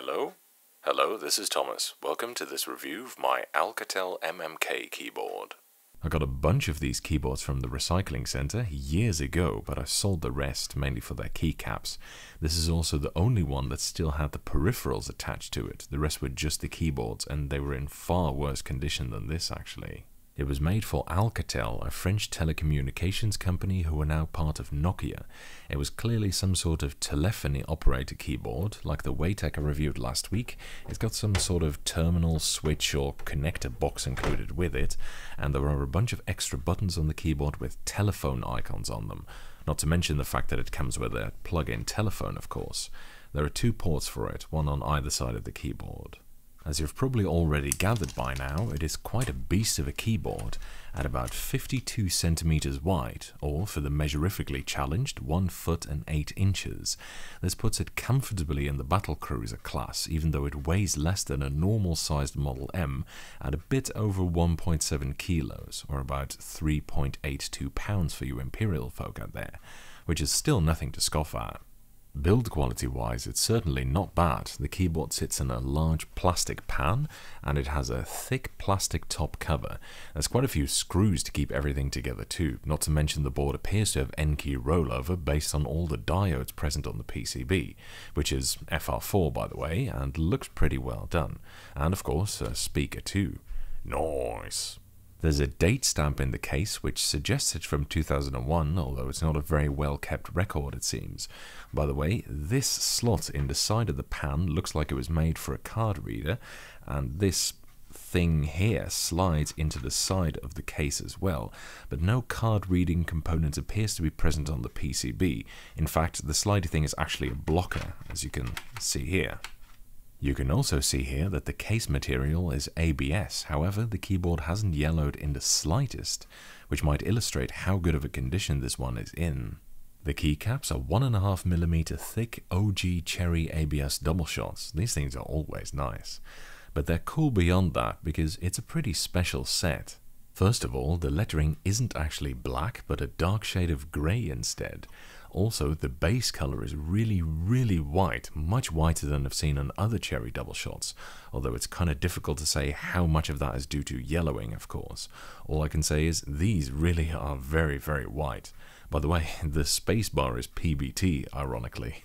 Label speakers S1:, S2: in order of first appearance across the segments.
S1: Hello? Hello, this is Thomas. Welcome to this review of my Alcatel MMK keyboard. I got a bunch of these keyboards from the recycling center years ago, but I sold the rest, mainly for their keycaps. This is also the only one that still had the peripherals attached to it. The rest were just the keyboards, and they were in far worse condition than this actually. It was made for Alcatel, a French telecommunications company who are now part of Nokia. It was clearly some sort of telephony operator keyboard, like the Waytech I reviewed last week. It's got some sort of terminal, switch or connector box included with it, and there are a bunch of extra buttons on the keyboard with telephone icons on them. Not to mention the fact that it comes with a plug-in telephone, of course. There are two ports for it, one on either side of the keyboard. As you've probably already gathered by now, it is quite a beast of a keyboard, at about 52 centimeters wide, or for the measurifically challenged, 1 foot and 8 inches. This puts it comfortably in the battle cruiser class, even though it weighs less than a normal sized Model M at a bit over 1.7 kilos, or about 3.82 pounds for you imperial folk out there, which is still nothing to scoff at. Build quality wise, it's certainly not bad. The keyboard sits in a large plastic pan and it has a thick plastic top cover. There's quite a few screws to keep everything together too, not to mention the board appears to have N-key rollover based on all the diodes present on the PCB, which is FR4 by the way, and looks pretty well done. And of course, a speaker too. Nice! There's a date stamp in the case which suggests it's from 2001, although it's not a very well kept record it seems. By the way, this slot in the side of the pan looks like it was made for a card reader, and this thing here slides into the side of the case as well, but no card reading component appears to be present on the PCB. In fact, the slidey thing is actually a blocker, as you can see here. You can also see here that the case material is ABS, however the keyboard hasn't yellowed in the slightest, which might illustrate how good of a condition this one is in. The keycaps are 1.5mm thick OG cherry ABS double shots. These things are always nice. But they're cool beyond that because it's a pretty special set. First of all, the lettering isn't actually black, but a dark shade of grey instead. Also, the base color is really white, much whiter than I've seen on other cherry double shots, although it's kind of difficult to say how much of that is due to yellowing, of course. All I can say is these really are very white. By the way, the spacebar is PBT, ironically.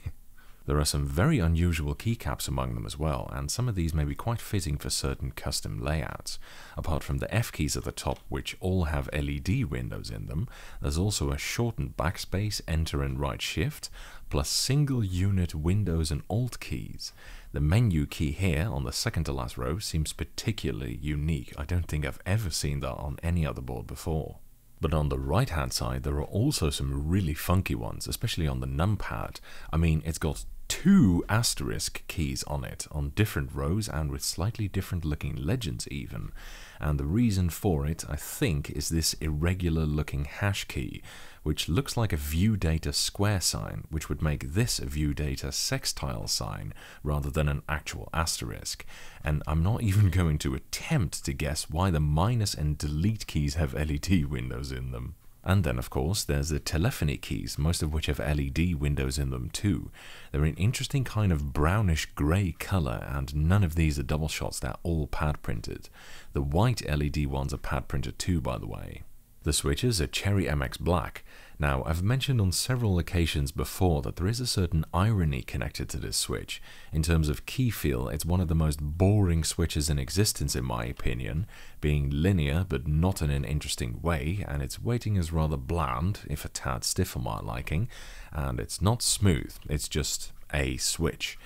S1: There are some very unusual keycaps among them as well, and some of these may be quite fitting for certain custom layouts. Apart from the F keys at the top, which all have LED windows in them, there's also a shortened backspace, enter and right shift, plus single unit Windows and Alt keys. The menu key here on the second to last row seems particularly unique. I don't think I've ever seen that on any other board before. But on the right hand side there are also some really funky ones, especially on the numpad. I mean, it's got 2 asterisk keys on it, on different rows and with slightly different looking legends even. And the reason for it, I think, is this irregular looking hash key, which looks like a view data square sign, which would make this a view data sextile sign rather than an actual asterisk. And I'm not even going to attempt to guess why the minus and delete keys have LED windows in them. And then, of course, there's the telephony keys, most of which have LED windows in them too. They're an interesting kind of brownish grey colour, and none of these are double shots, they're all pad printed. The white LED ones are pad printed too, by the way. The switches are Cherry MX Black. Now, I've mentioned on several occasions before that there is a certain irony connected to this switch. In terms of key feel, it's one of the most boring switches in existence in my opinion, being linear but not in an interesting way, and its weighting is rather bland, if a tad stiff for my liking, and it's not smooth, it's just a switch.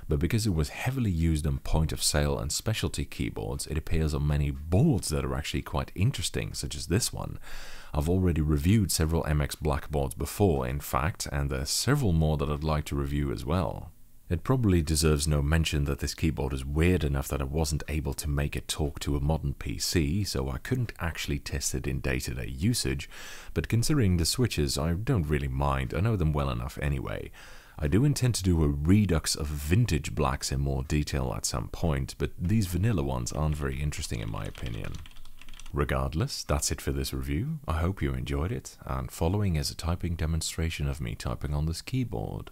S1: But because it was heavily used on point of sale and specialty keyboards, it appears on many boards that are actually quite interesting, such as this one. I've already reviewed several MX Black boards before, in fact, and there's several more that I'd like to review as well. It probably deserves no mention that this keyboard is weird enough that I wasn't able to make it talk to a modern PC, so I couldn't actually test it in day-to-day usage, but considering the switches, I don't really mind, I know them well enough anyway. I do intend to do a redux of vintage blacks in more detail at some point, but these vanilla ones aren't very interesting in my opinion. Regardless, that's it for this review. I hope you enjoyed it, and following is a typing demonstration of me typing on this keyboard.